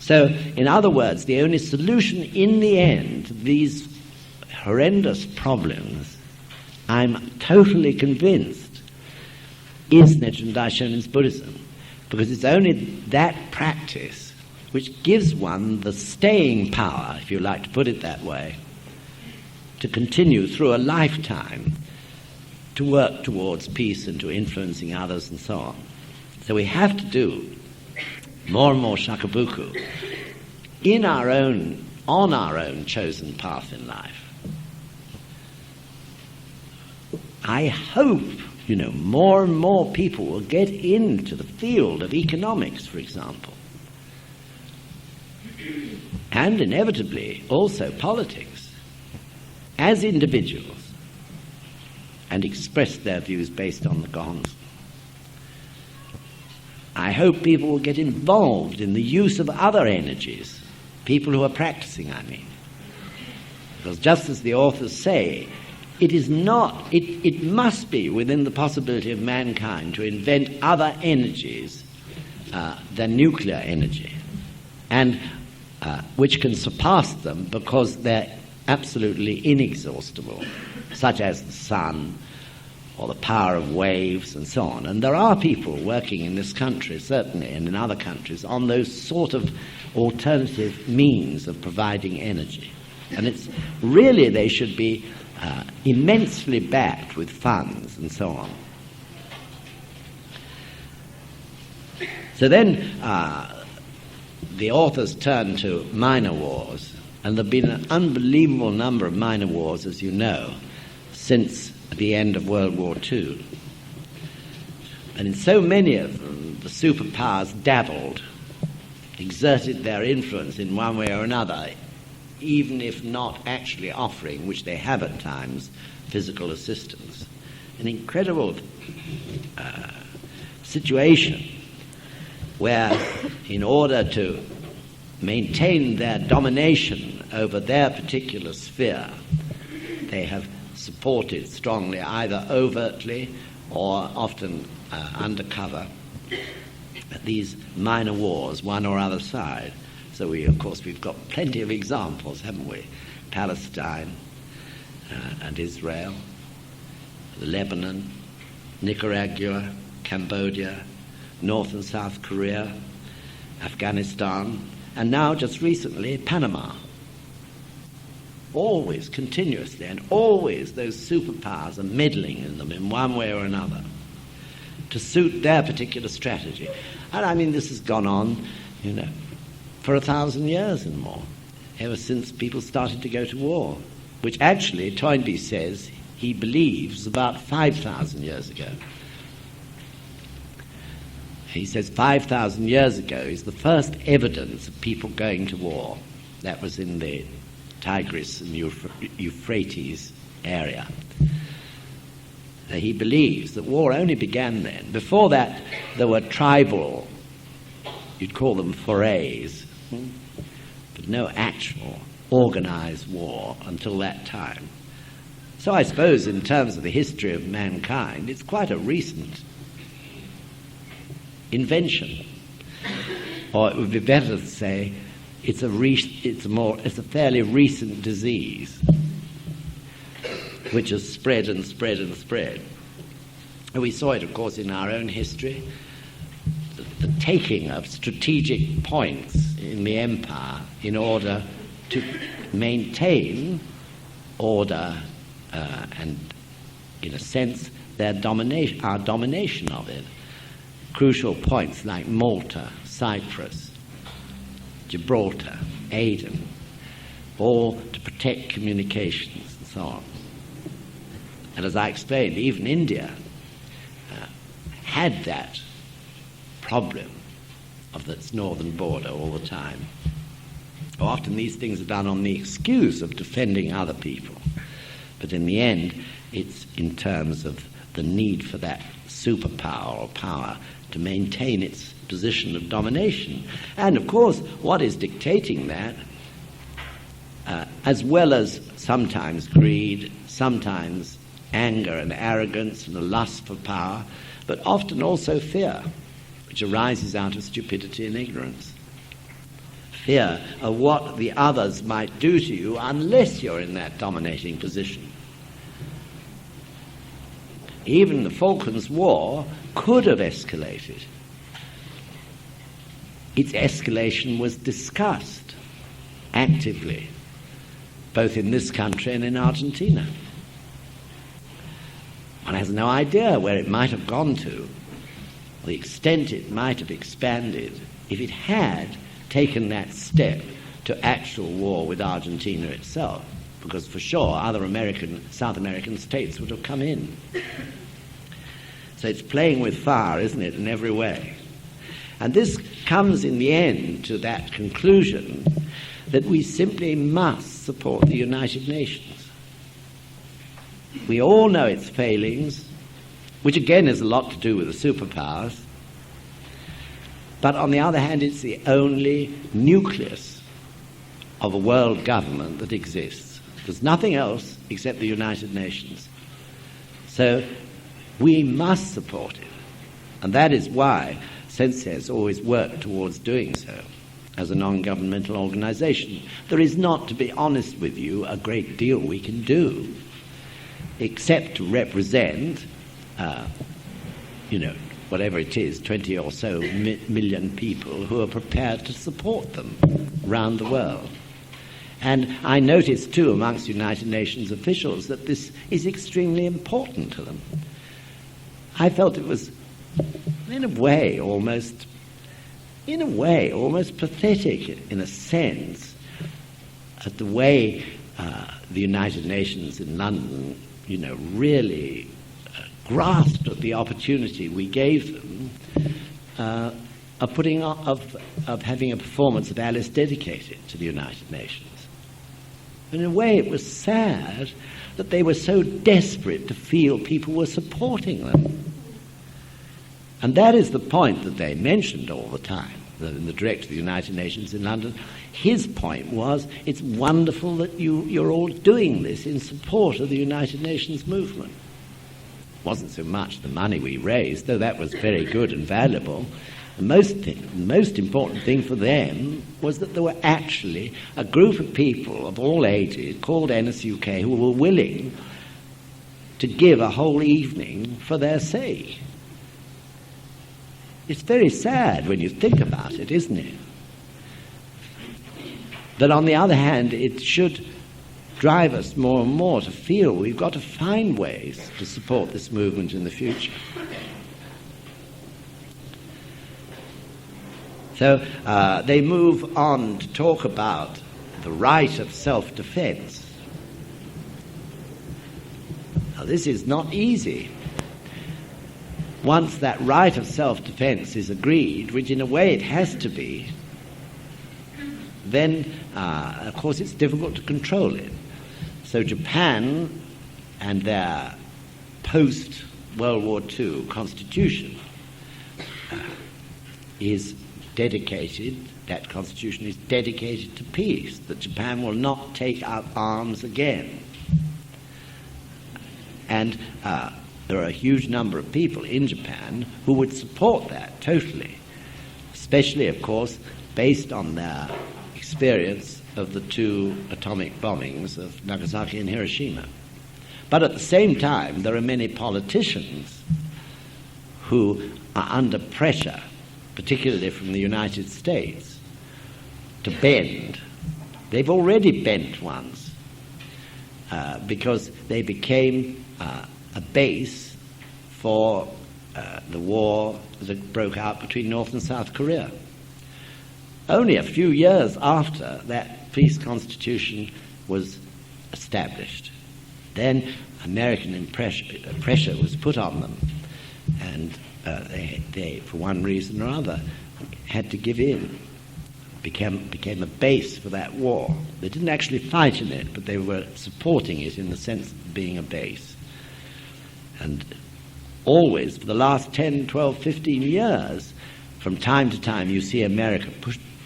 So, in other words, the only solution in the end to these horrendous problems, I'm totally convinced, is Nichiren Daishonin's Buddhism. Because it's only that practice which gives one the staying power, if you like to put it that way, to continue through a lifetime to work towards peace and to influencing others and so on. So we have to do more and more shakabuku on our own chosen path in life. I hope, more and more people will get into the field of economics, for example, and inevitably also politics, as individuals, and express their views based on the Causton. I hope people will get involved in the use of other energies, people who are practicing, I mean. Because just as the authors say, it must be within the possibility of mankind to invent other energies than nuclear energy, and which can surpass them because they're absolutely inexhaustible, such as the sun or the power of waves and so on. And there are people working in this country, certainly, and in other countries, on those sort of alternative means of providing energy. And it's really, they should be immensely backed with funds and so on. So then the authors turn to minor wars, and there have been an unbelievable number of minor wars, as you know, since the end of World War II. And in so many of them, the superpowers dabbled, exerted their influence in one way or another, even if not actually offering, which they have at times, physical assistance. An incredible situation where, in order to maintain their domination over their particular sphere, they have supported strongly, either overtly or often undercover, these minor wars, one or other side. So we've got plenty of examples, haven't we? Palestine and Israel, Lebanon, Nicaragua, Cambodia, North and South Korea, Afghanistan, and now just recently Panama. Always, continuously, and always those superpowers are meddling in them in one way or another to suit their particular strategy. And I mean, this has gone on, for 1,000 years and more, ever since people started to go to war, which actually Toynbee says he believes about 5,000 years ago. He says 5,000 years ago is the first evidence of people going to war. That was in the Tigris and Euphrates area. He believes that war only began then. Before that, there were tribal, you'd call them forays, but no actual organized war until that time. So I suppose in terms of the history of mankind, it's quite a recent invention. Or it would be better to say it's a fairly recent disease which has spread and spread and spread. And we saw it, of course, in our own history, the taking of strategic points in the empire in order to maintain order and, in a sense, our domination of it. Crucial points like Malta, Cyprus, Gibraltar, Aden, all to protect communications and so on. And as I explained, even India had that problem of its northern border all the time. Often these things are done on the excuse of defending other people, but in the end it's in terms of the need for that superpower or power to maintain its position of domination. And of course what is dictating that, as well as sometimes greed, sometimes anger and arrogance and a lust for power, but often also fear, which arises out of stupidity and ignorance. fear of what the others might do to you unless you're in that dominating position. Even the Falklands War could have escalated. Its escalation was discussed actively, both in this country and in Argentina. One has no idea where it might have gone to, or the extent it might have expanded, if it had taken that step to actual war with Argentina itself, because for sure other South American states would have come in. So it's playing with fire, isn't it, in every way? And this comes in the end to that conclusion that we simply must support the United Nations. We all know its failings, which again has a lot to do with the superpowers, but on the other hand it's the only nucleus of a world government that exists. There's nothing else except the United Nations. So we must support it, and that is why Sensei has always worked towards doing so as a non-governmental organization. There is not, to be honest with you, a great deal we can do, except to represent, whatever it is, 20 or so million people who are prepared to support them around the world. And I noticed too amongst United Nations officials that this is extremely important to them. I felt it was, in a way, almost pathetic, in a sense, at the way the United Nations in London, really grasped at the opportunity we gave them of having a performance of Alice dedicated to the United Nations. In a way, it was sad that they were so desperate to feel people were supporting them. And that is the point that they mentioned all the time, the director of the United Nations in London. His point was, it's wonderful that you're all doing this in support of the United Nations movement. It wasn't so much the money we raised, though that was very good and valuable. The most important thing for them was that there were actually a group of people of all ages called SGI-UK who were willing to give a whole evening for their sake. It's very sad when you think about it, isn't it? That on the other hand, it should drive us more and more to feel we've got to find ways to support this movement in the future. So they move on to talk about the right of self-defense. Now, this is not easy. Once that right of self-defense is agreed, which in a way it has to be, then, of course, it's difficult to control it. So Japan and their post-World War II constitution is dedicated, that constitution is dedicated to peace, that Japan will not take up arms again. And there are a huge number of people in Japan who would support that totally, especially, of course, based on their experience of the two atomic bombings of Nagasaki and Hiroshima. But at the same time, there are many politicians who are under pressure, particularly from the United States, to bend. They've already bent once because they became a base for the war that broke out between North and South Korea. Only a few years after that peace constitution was established, then American pressure was put on them, and they, for one reason or other, had to give in. Became a base for that war. They didn't actually fight in it, but they were supporting it in the sense of being a base. And always, for the last 10, 12, 15 years, from time to time, you see America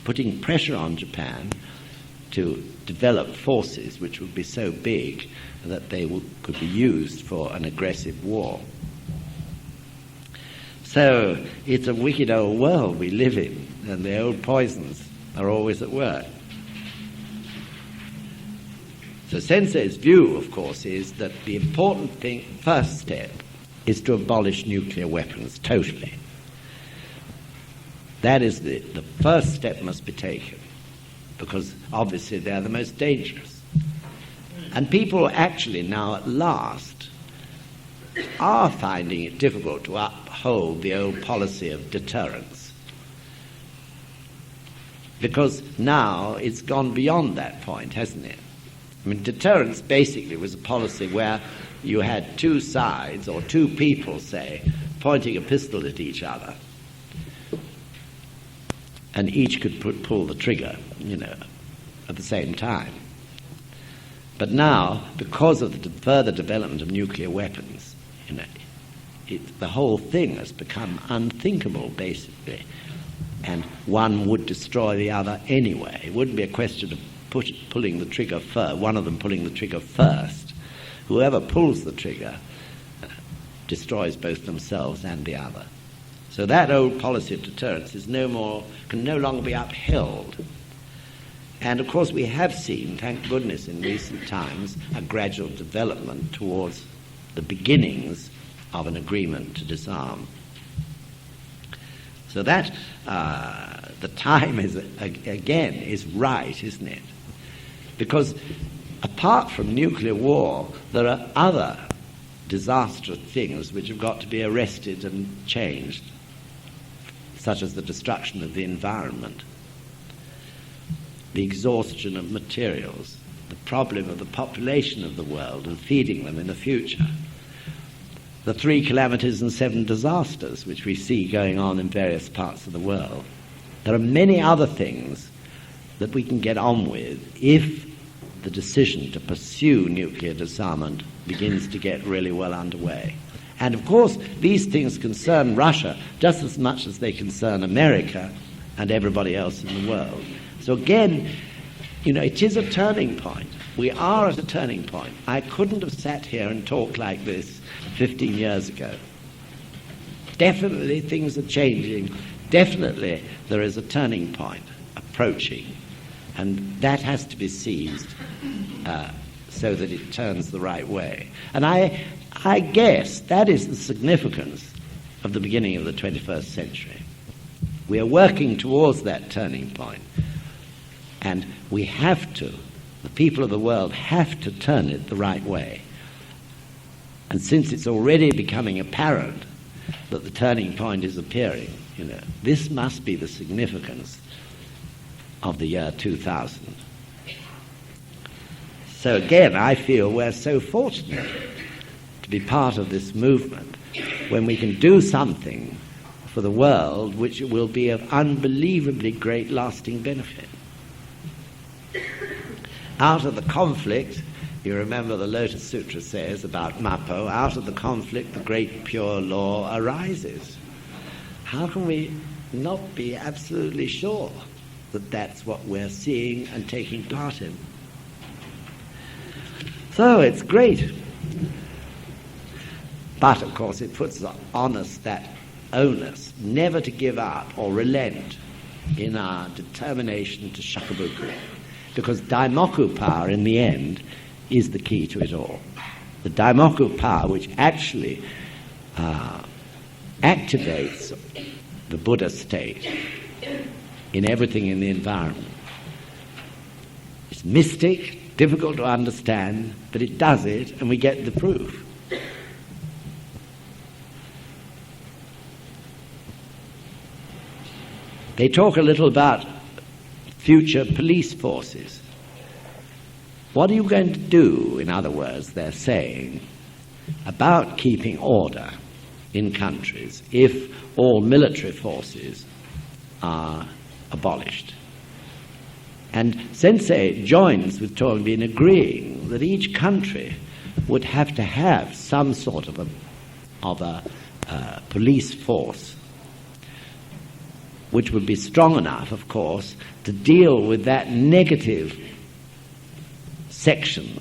putting pressure on Japan to develop forces which would be so big that they could be used for an aggressive war. So it's a wicked old world we live in, and the old poisons are always at work. So Sensei's view, of course, is that the important thing, first step, is to abolish nuclear weapons totally. That is the first step must be taken, because obviously they're the most dangerous. And people actually now at last are finding it difficult to uphold the old policy of deterrence, because now it's gone beyond that point, hasn't it? I mean, deterrence basically was a policy where you had two sides, or two people, say, pointing a pistol at each other, and each could pull the trigger, at the same time. But now, because of the further development of nuclear weapons, the whole thing has become unthinkable, basically, and one would destroy the other anyway. It wouldn't be a question of pulling the trigger first, one of them pulling the trigger first. Whoever pulls the trigger destroys both themselves and the other. So that old policy of deterrence can no longer be upheld. And of course we have seen, thank goodness, in recent times, a gradual development towards the beginnings of an agreement to disarm. So that the time is right, isn't it? Because apart from nuclear war, there are other disastrous things which have got to be arrested and changed, such as the destruction of the environment, the exhaustion of materials, the problem of the population of the world and feeding them in the future, the 3 calamities and 7 disasters which we see going on in various parts of the world. There are many other things that we can get on with if the decision to pursue nuclear disarmament begins to get really well underway. And of course, these things concern Russia just as much as they concern America and everybody else in the world. So again, it is a turning point. We are at a turning point. I couldn't have sat here and talked like this 15 years ago. Definitely things are changing. Definitely there is a turning point approaching. And that has to be seized so that it turns the right way. And I guess that is the significance of the beginning of the 21st century. We are working towards that turning point. And we have to, the people of the world have to turn it the right way. And since it's already becoming apparent that the turning point is appearing, this must be the significance of the year 2000. So again, I feel we're so fortunate to be part of this movement when we can do something for the world which will be of unbelievably great lasting benefit. Out of the conflict, you remember the Lotus Sutra says about Mapo, out of the conflict the great pure law arises. How can we not be absolutely sure that that's what we're seeing and taking part in? So it's great. But of course it puts on us that onus never to give up or relent in our determination to shakabuku. Because Daimoku power in the end is the key to it all. The Daimoku power which actually activates the Buddha state in everything in the environment. It's mystic, difficult to understand, but it does it and we get the proof. They talk a little about future police forces. What are you going to do, in other words, they're saying, about keeping order in countries if all military forces are abolished? And Sensei joins with Toynbee in agreeing that each country would have to have some sort of a police force which would be strong enough, of course, to deal with that negative section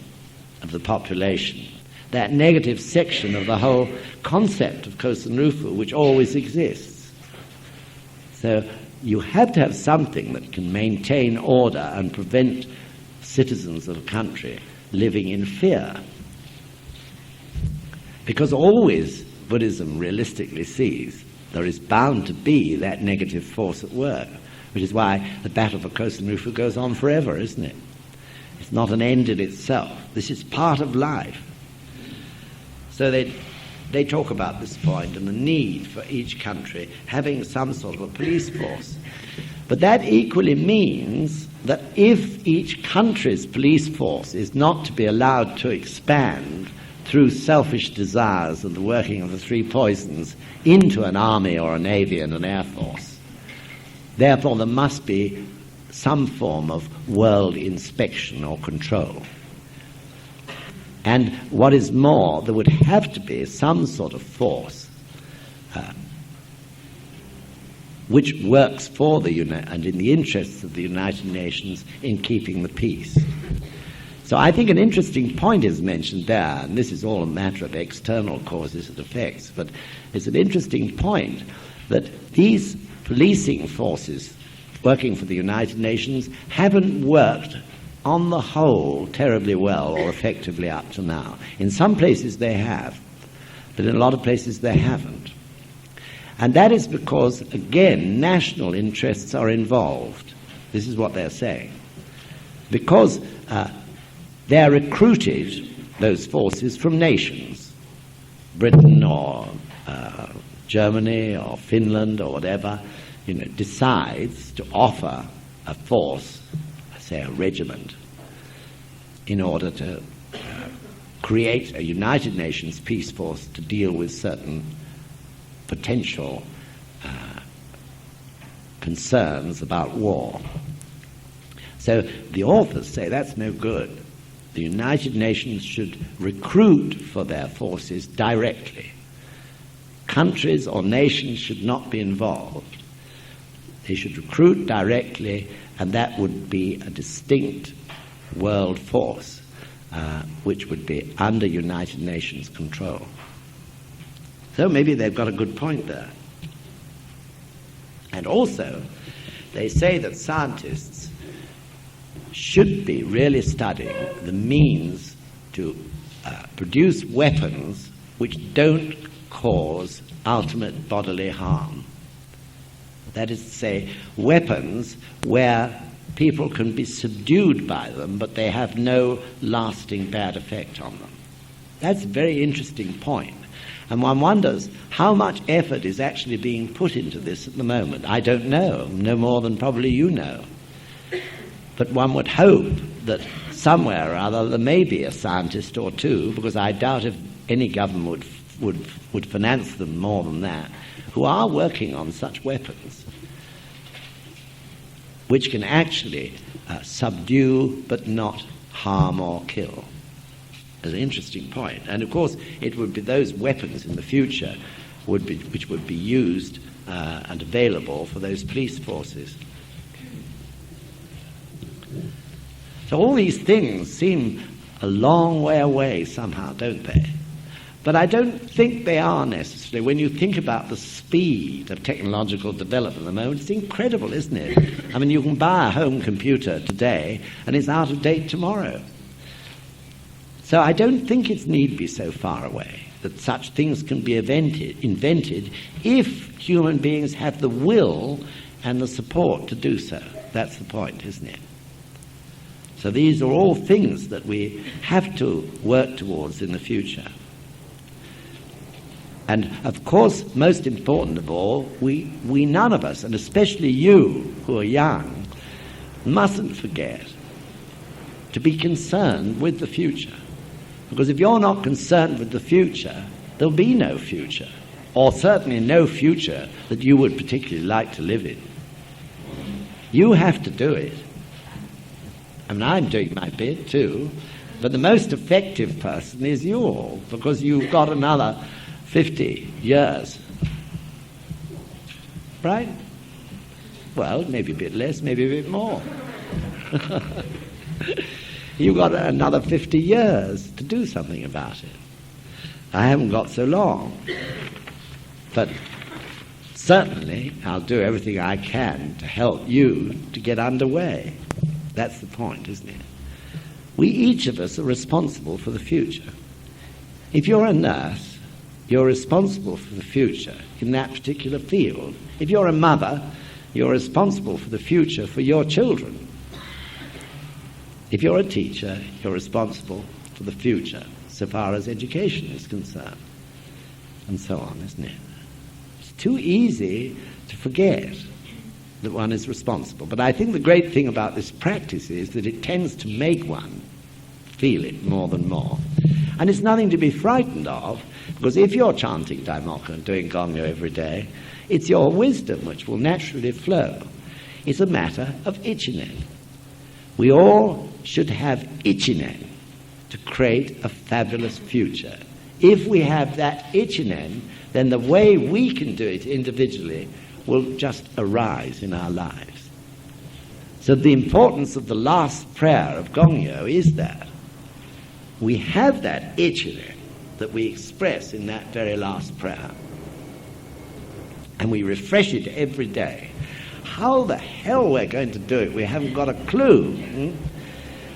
of the population, that negative section of the whole concept of Causton, which always exists. So you have to have something that can maintain order and prevent citizens of a country living in fear. Because always Buddhism realistically sees there is bound to be that negative force at work, which is why the battle for Causton goes on forever, isn't it? It's not an end in itself. This is part of life. So they talk about this point and the need for each country having some sort of a police force. But that equally means that if each country's police force is not to be allowed to expand through selfish desires and the working of the three poisons into an army or a navy and an air force, therefore there must be some form of world inspection or control. And what is more, there would have to be some sort of force which works for the and in the interests of the United Nations in keeping the peace. So I think an interesting point is mentioned there, and this is all a matter of external causes and effects, but it's an interesting point that these policing forces working for the United Nations haven't worked on the whole terribly well or effectively up to now. In some places they have, but in a lot of places they haven't. And that is because, again, national interests are involved. This is what they're saying. Because they're recruited, those forces, from nations, Britain or Germany or Finland or whatever, decides to offer a force, say a regiment, in order to create a United Nations peace force to deal with certain potential concerns about war. So the authors say that's no good. The United Nations should recruit for their forces directly. Countries or nations should not be involved. They should recruit directly, and that would be a distinct world force which would be under United Nations control. So maybe they've got a good point there. And also, they say that scientists should be really studying the means to produce weapons which don't cause ultimate bodily harm. That is to say, weapons where people can be subdued by them, but they have no lasting bad effect on them. That's a very interesting point. And one wonders how much effort is actually being put into this at the moment. I don't know, no more than probably you know. But one would hope that somewhere or other there may be a scientist or two, because I doubt if any government would finance them more than that, who are working on such weapons, which can actually subdue but not harm or kill. Is an interesting point. And of course it would be those weapons in the future which would be used and available for those police forces. So all these things seem a long way away somehow, don't they? But I don't think they are necessarily. When you think about the speed of technological development at the moment, it's incredible, isn't it? I mean, you can buy a home computer today and it's out of date tomorrow. So I don't think it need be so far away that such things can be invented if human beings have the will and the support to do so. That's the point, isn't it? So these are all things that we have to work towards in the future. And of course, most important of all, we none of us, and especially you who are young, mustn't forget to be concerned with the future. Because if you're not concerned with the future, there'll be no future, or certainly no future that you would particularly like to live in. You have to do it. I mean, I'm doing my bit too, but the most effective person is you all, because you've got another 50 years. Right? Well, maybe a bit less, maybe a bit more. You've got another 50 years to do something about it. I haven't got so long. But certainly I'll do everything I can to help you to get underway. That's the point, isn't it? We, each of us, are responsible for the future. If you're a nurse, you're responsible for the future in that particular field. If you're a mother, you're responsible for the future for your children. If you're a teacher, you're responsible for the future so far as education is concerned. And so on, isn't it? It's too easy to forget that one is responsible. But I think the great thing about this practice is that it tends to make one feel it more than more. And it's nothing to be frightened of, because if you're chanting Daimoku and doing Gongyo every day, it's your wisdom which will naturally flow. It's a matter of ichinen. We all should have ichinen to create a fabulous future. If we have that ichinen, then the way we can do it individually will just arise in our lives. So the importance of the last prayer of Gongyo is that we have that ichinen that we express in that very last prayer. And we refresh it every day. How the hell we're going to do it, we haven't got a clue.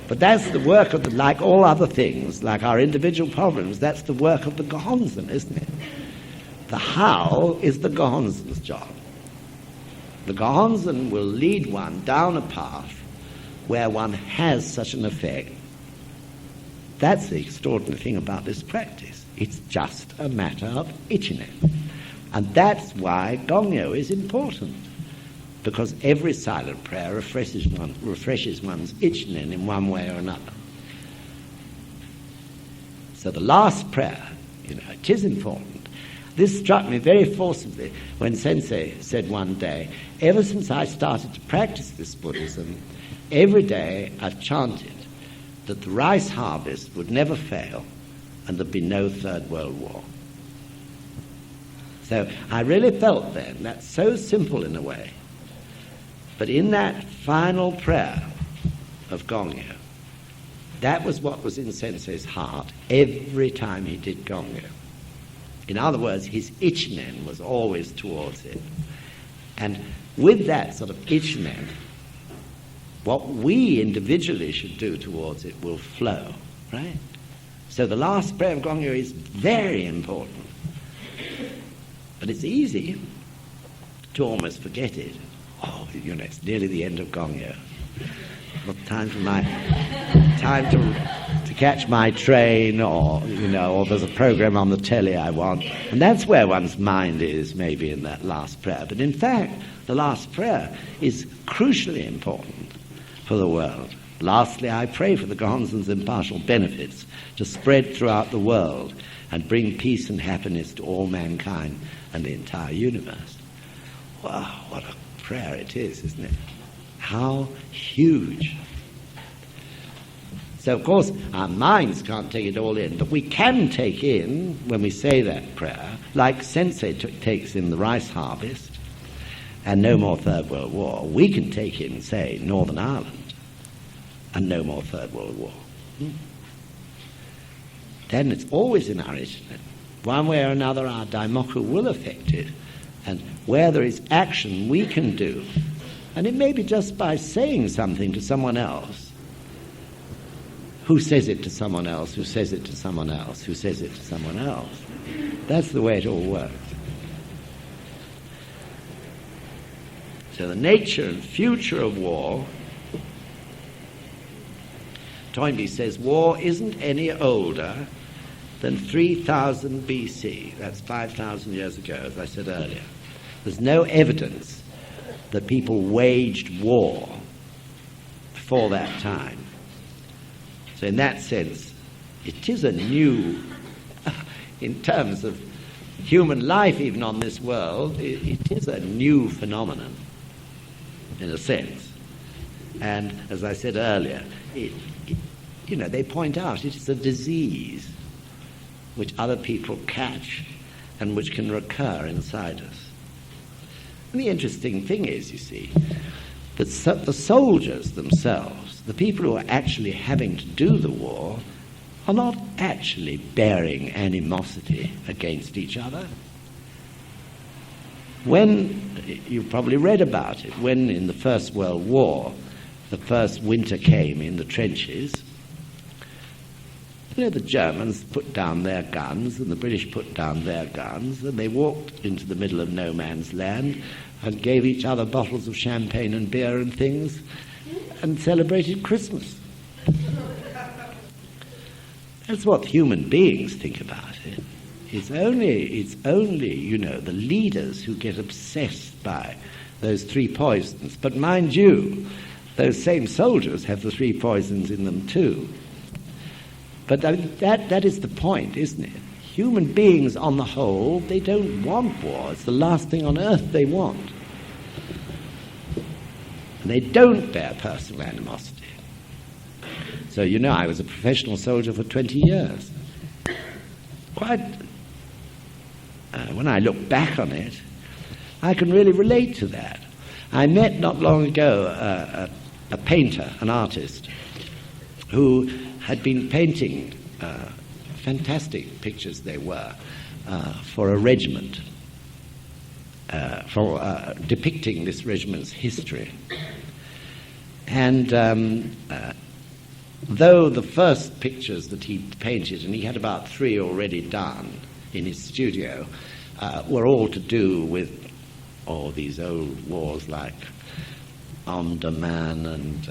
But that's the work of, like all other things, like our individual problems, that's the work of the Gohonzon, isn't it? The how is the Gohonzon's job. The Gohonzon will lead one down a path where one has such an effect. That's the extraordinary thing about this practice. It's just a matter of ichinen. And that's why Gongyo is important, because every silent prayer refreshes one's ichinen in one way or another. So the last prayer, it is important. This struck me very forcibly when Sensei said one day, ever since I started to practice this Buddhism, every day I've chanted that the rice harvest would never fail and there'd be no Third World War. So I really felt then, that's so simple in a way, but in that final prayer of Gongyo, that was what was in Sensei's heart every time he did Gongyo. In other words, his ichinen was always towards it. And with that sort of ichinen, what we individually should do towards it will flow, right? So the last prayer of Gongyo is very important. But it's easy to almost forget it. Oh, it's nearly the end of Gongyo. Not time to catch my train, or there's a program on the telly I want. And that's where one's mind is, maybe, in that last prayer. But in fact, the last prayer is crucially important for the world. Lastly, I pray for the Gohonzon's impartial benefits to spread throughout the world and bring peace and happiness to all mankind and the entire universe. Wow, what a prayer it is, isn't it? How huge. So, of course, our minds can't take it all in, but we can take in, when we say that prayer, like Sensei takes in the rice harvest and no more Third World War, we can take in, say, Northern Ireland and no more Third World War. Then it's always in our ichinen. One way or another, our Daimoku will affect it. And where there is action we can do, and it may be just by saying something to someone else, who says it to someone else, who says it to someone else, who says it to someone else. That's the way it all works. So the nature and future of war, Toynbee says, war isn't any older than 3000 BC. That's 5,000 years ago, as I said earlier. There's no evidence that people waged war before that time. So in that sense, it is a new, in terms of human life even on this world, it is a new phenomenon, in a sense. And as I said earlier, they point out it is a disease which other people catch and which can recur inside us. And the interesting thing is, you see, that the soldiers themselves, the people who are actually having to do the war, are not actually bearing animosity against each other. when, you've probably read about it, when in the First World War, the first winter came in the trenches, the Germans put down their guns and the British put down their guns, and they walked into the middle of no man's land and gave each other bottles of champagne and beer and things and celebrated Christmas. That's what human beings think about it. It's only, the leaders who get obsessed by those three poisons. But mind you, those same soldiers have the three poisons in them too. But that is the point, isn't it? Human beings, on the whole, they don't want war. It's the last thing on earth they want. And they don't bear personal animosity. So, I was a professional soldier for 20 years. When I look back on it, I can really relate to that. I met not long ago a painter, an artist, who had been painting fantastic pictures they were for a regiment, for depicting this regiment's history. And though the first pictures that he painted, and he had about 3 already done in his studio, were all to do with these old wars like Omdurman and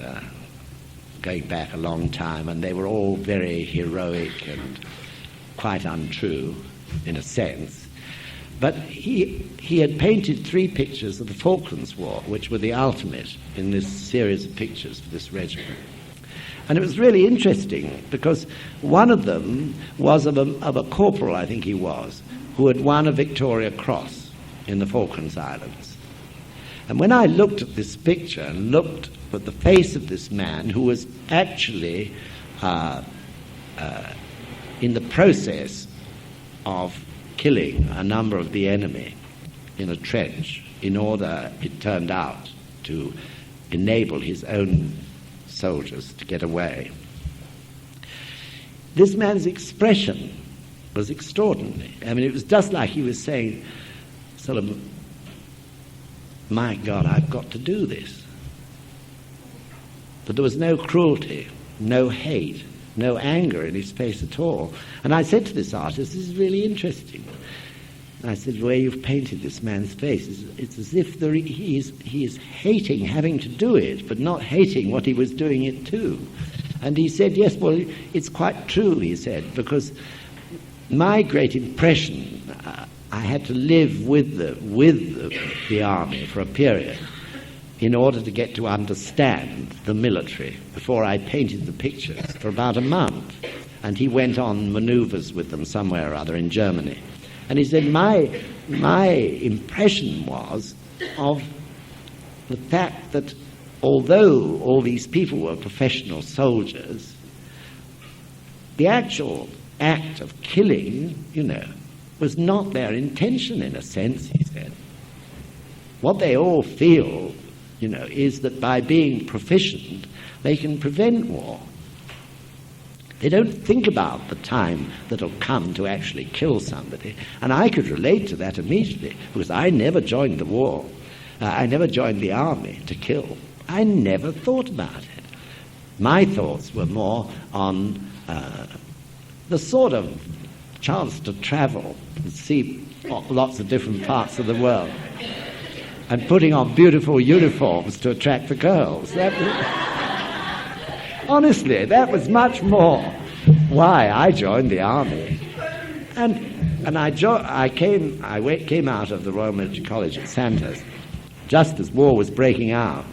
going back a long time, and they were all very heroic and quite untrue in a sense. But he had painted 3 pictures of the Falklands War, which were the ultimate in this series of pictures for this regiment. And it was really interesting because one of them was of a corporal, I think he was, who had won a Victoria Cross in the Falklands Islands. And when I looked at this picture and looked at the face of this man, who was actually in the process of killing a number of the enemy in a trench in order, it turned out, to enable his own soldiers to get away. This man's expression was extraordinary. I mean, it was just like he was saying, sort of, my God, I've got to do this. But there was no cruelty, no hate, no anger in his face at all. And I said to this artist, this is really interesting. I said, the way you've painted this man's face, it's as if he is hating having to do it, but not hating what he was doing it to. And he said, yes, well, it's quite true, he said, because my great impression, I had to live with the army for a period in order to get to understand the military before I painted the pictures for about a month. And he went on manoeuvres with them somewhere or other in Germany. And he said, my impression was of the fact that although all these people were professional soldiers, the actual act of killing, was not their intention in a sense, he said. What they all feel, is that by being proficient, they can prevent war. They don't think about the time that'll come to actually kill somebody. And I could relate to that immediately, because I never joined the war. I never joined the army to kill. I never thought about it. My thoughts were more on the sort of chance to travel and see lots of different parts of the world, and putting on beautiful uniforms to attract the girls. Honestly, that was much more why I joined the army. And I came out of the Royal Military College at Sandhurst just as war was breaking out,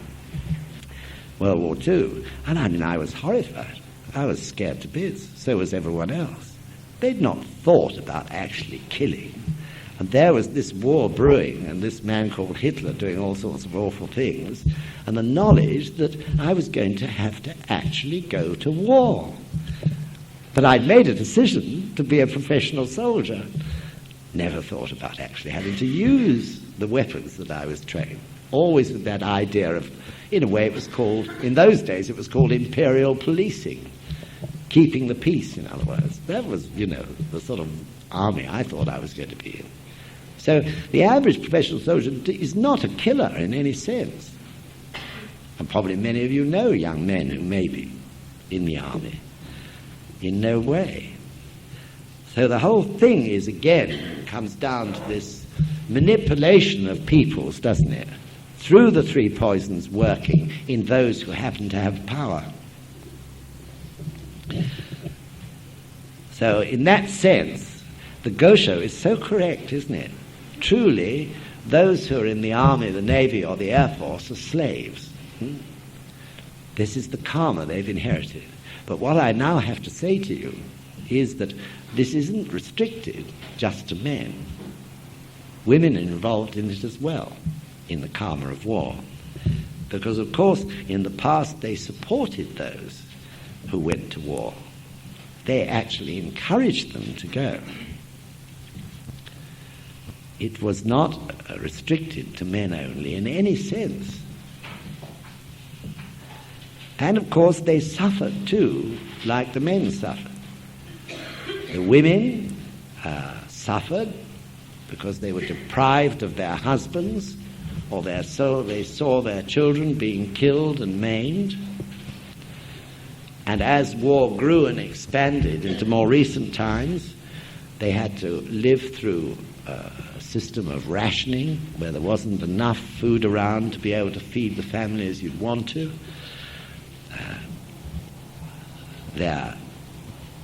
World War II. And I was horrified. I was scared to bits. So was everyone else. They'd not thought about actually killing. And there was this war brewing, and this man called Hitler doing all sorts of awful things, and the knowledge that I was going to have to actually go to war. But I'd made a decision to be a professional soldier. Never thought about actually having to use the weapons that I was trained. Always with that idea of, in a way it was called, in those days it was called imperial policing. Keeping the peace, in other words. That was, the sort of army I thought I was going to be in. So the average professional soldier is not a killer in any sense. And probably many of you know young men who may be in the army. In no way. So the whole thing is, again, comes down to this manipulation of peoples, doesn't it? Through the three poisons working in those who happen to have power. So in that sense, the Gosho is so correct, isn't it? Truly, those who are in the army, the navy, or the air force are slaves. This is the karma they've inherited. But what I now have to say to you is that this isn't restricted just to men. Women are involved in it as well, in the karma of war. Because, of course, in the past they supported those who went to war. They actually encouraged them to go. It was not restricted to men only in any sense. And of course they suffered too, like the men suffered. The women suffered because they were deprived of their husbands, or they saw their children being killed and maimed. And as war grew and expanded into more recent times, they had to live through a system of rationing where there wasn't enough food around to be able to feed the family as you'd want to. They're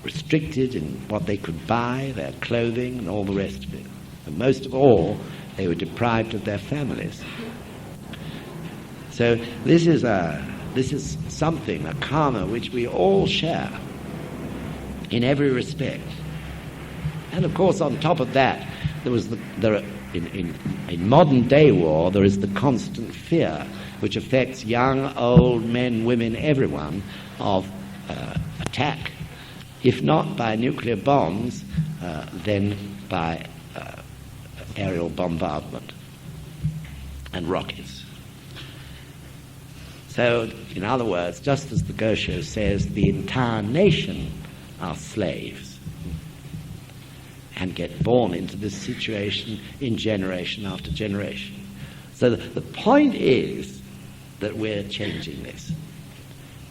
restricted in what they could buy, their clothing and all the rest of it. And most of all, they were deprived of their families. So this is something, a karma, which we all share in every respect. And of course, on top of that, in modern day war, there is the constant fear which affects young, old, men, women, everyone, of attack, if not by nuclear bombs, then by aerial bombardment and rockets. So, in other words, just as the Gosho says, the entire nation are slaves and get born into this situation in generation after generation. So the point is that we're changing this.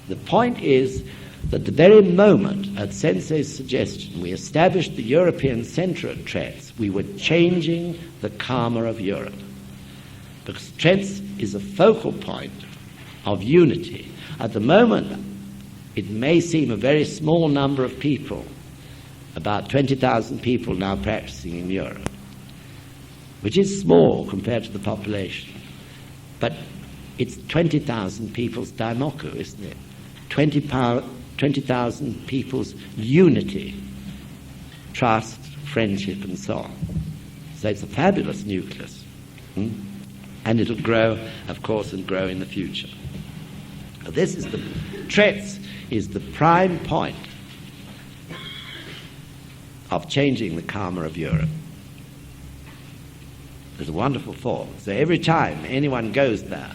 The point is that the very moment, at Sensei's suggestion, we established the European Centre at Tretz, we were changing the karma of Europe. Because Tretz is a focal point of unity. At the moment, it may seem a very small number of people, about 20,000 people now practicing in Europe, which is small compared to the population. But it's 20,000 people's daimoku, isn't it? 20,000 people's unity, trust, friendship, and so on. So it's a fabulous nucleus. And it'll grow, of course, and grow in the future. Tretz is the prime point of changing the karma of Europe. There's a wonderful thought. So every time anyone goes there,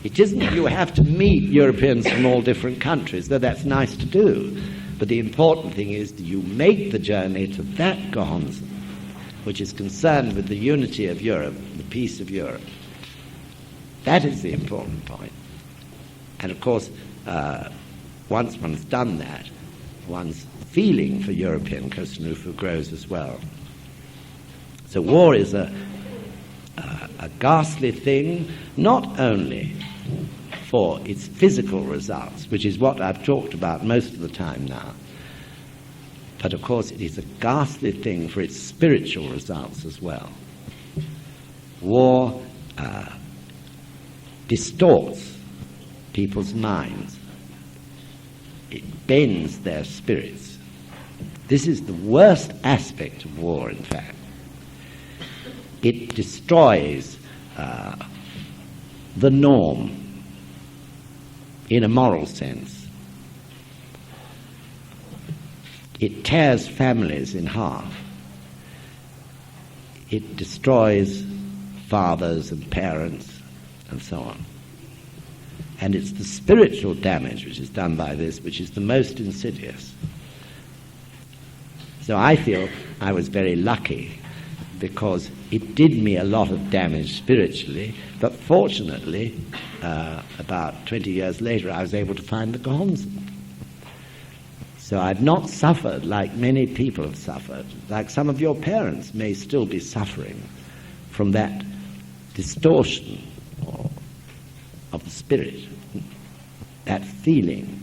it isn't you have to meet Europeans from all different countries, though that's nice to do. But the important thing is that you make the journey to that Gohonzon, which is concerned with the unity of Europe, the peace of Europe. That is the important point. And of course, once one's done that, one's feeling for European Kosanufu grows as well. So war is a ghastly thing, not only for its physical results, which is what I've talked about most of the time now, but of course it is a ghastly thing for its spiritual results as well. War distorts people's minds. It bends their spirits. This is the worst aspect of war, in fact. It destroys the norm in a moral sense. It tears families in half. It destroys fathers and parents and so on. And it's the spiritual damage which is done by this which is the most insidious. So I feel I was very lucky because it did me a lot of damage spiritually, but fortunately, about 20 years later, I was able to find the Causton. So I've not suffered like many people have suffered, like some of your parents may still be suffering from that distortion of the spirit, that feeling,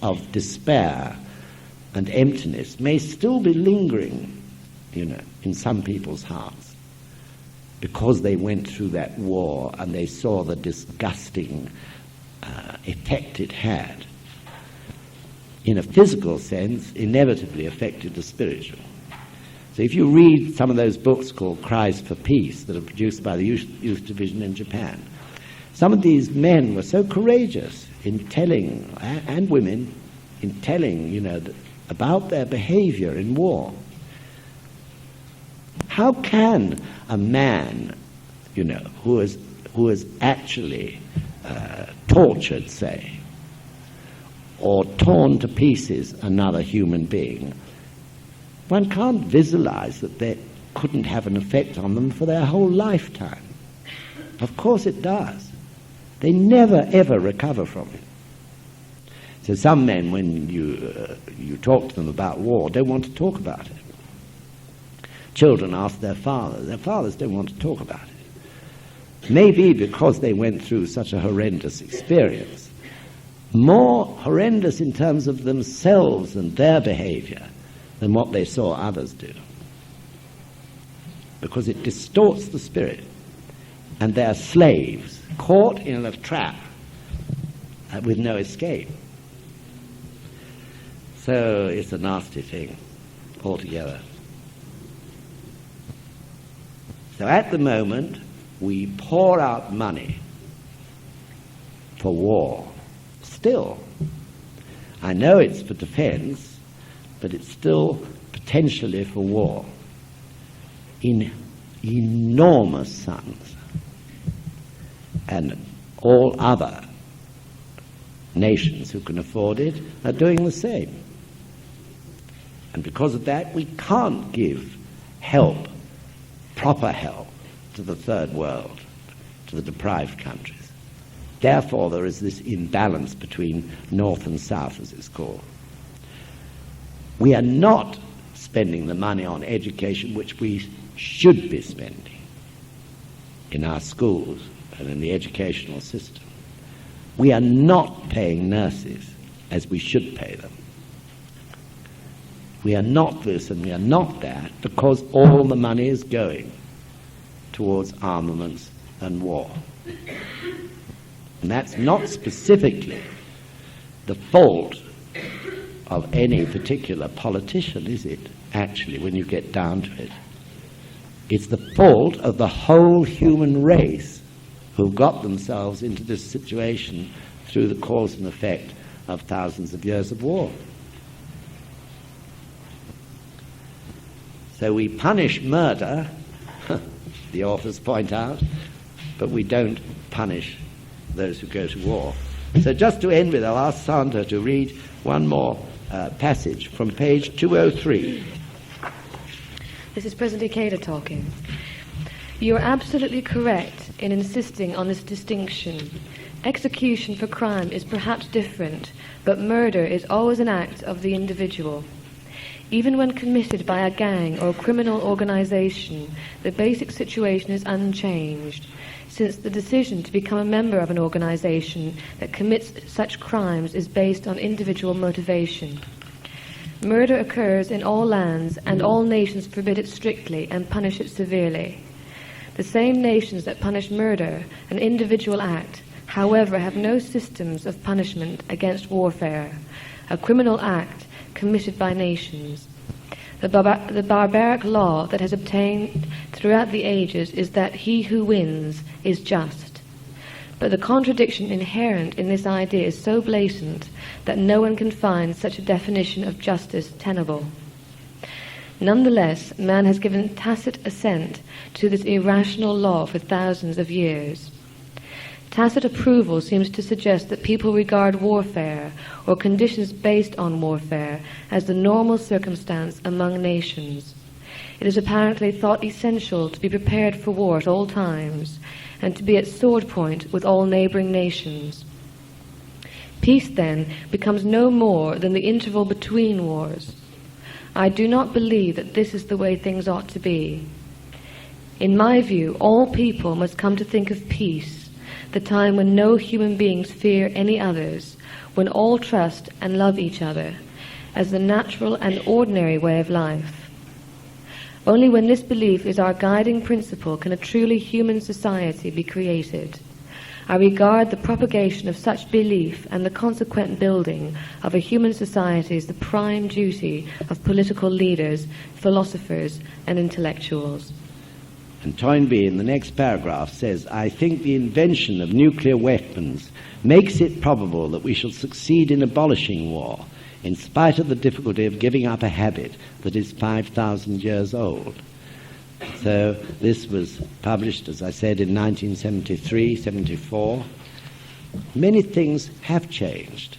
of despair and emptiness may still be lingering, in some people's hearts, because they went through that war and they saw the disgusting effect it had. In a physical sense, inevitably affected the spiritual. So if you read some of those books called Cries for Peace that are produced by the Youth Division in Japan, some of these men were so courageous in telling, and women, in telling, about their behavior in war. How can a man, who is actually tortured, say, or torn to pieces another human being, one can't visualize that that couldn't have an effect on them for their whole lifetime. Of course it does. They never ever recover from it. So some men, when you talk to them about war, don't want to talk about it. Children ask their fathers don't want to talk about it. Maybe because they went through such a horrendous experience, more horrendous in terms of themselves and their behavior than what they saw others do. Because it distorts the spirit, and they're slaves, caught in a trap with no escape. So it's a nasty thing altogether. So at the moment, we pour out money for war. Still, I know it's for defense, but it's still potentially for war in enormous sums. And all other nations who can afford it are doing the same. And because of that, we can't give help, proper help, to the third world, to the deprived countries. Therefore, there is this imbalance between North and South, as it's called. We are not spending the money on education which we should be spending in our schools and in the educational system. We are not paying nurses as we should pay them. We are not this and we are not that because all the money is going towards armaments and war. And that's not specifically the fault of any particular politician, is it, actually, when you get down to it? It's the fault of the whole human race who've got themselves into this situation through the cause and effect of thousands of years of war. So we punish murder, the authors point out, but we don't punish those who go to war. So just to end with, I'll ask Sandra to read one more passage from page 203. This is President Ikeda talking. You are absolutely correct in insisting on this distinction. Execution for crime is perhaps different, but murder is always an act of the individual. Even when committed by a gang or criminal organization, the basic situation is unchanged, since the decision to become a member of an organization that commits such crimes is based on individual motivation. Murder occurs in all lands, and all nations forbid it strictly and punish it severely. The same nations that punish murder, an individual act, however, have no systems of punishment against warfare, a criminal act committed by nations. The barbaric law that has obtained throughout the ages is that he who wins is just. But the contradiction inherent in this idea is so blatant that no one can find such a definition of justice tenable. Nonetheless, man has given tacit assent to this irrational law for thousands of years. Tacit approval seems to suggest that people regard warfare, or conditions based on warfare, as the normal circumstance among nations. it is apparently thought essential to be prepared for war at all times, and to be at sword point with all neighbouring nations. Peace, then, becomes no more than the interval between wars. I do not believe that this is the way things ought to be. In my view, all people must come to think of peace, the time when no human beings fear any others, when all trust and love each other, as the natural and ordinary way of life. Only when this belief is our guiding principle can a truly human society be created. I regard the propagation of such belief and the consequent building of a human society as the prime duty of political leaders, philosophers, and intellectuals. And Toynbee in the next paragraph says, I think the invention of nuclear weapons makes it probable that we shall succeed in abolishing war, in spite of the difficulty of giving up a habit that is 5,000 years old. So this was published, as I said, in 1973, 74. Many things have changed.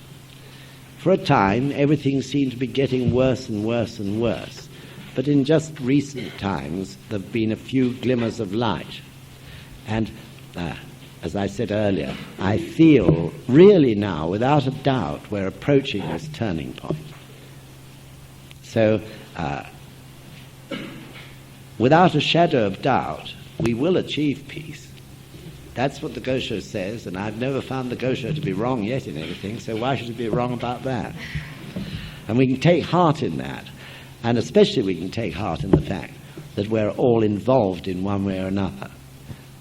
For a time, everything seemed to be getting worse and worse and worse. But in just recent times, there have been a few glimmers of light. And as I said earlier, I feel really now, without a doubt, we're approaching this turning point. So, without a shadow of doubt, we will achieve peace. That's what the Gosho says, and I've never found the Gosho to be wrong yet in anything, so why should it be wrong about that? And we can take heart in that, and especially we can take heart in the fact that we're all involved in one way or another.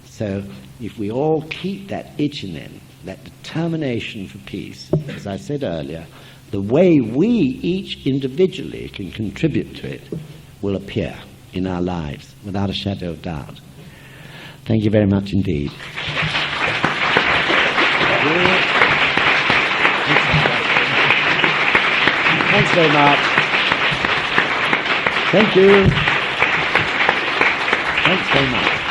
So if we all keep that itch in them, that determination for peace, as I said earlier, the way we each individually can contribute to it will appear in our lives, without a shadow of doubt. Thank you very much indeed. Thanks very much. Thank you. Thanks very much.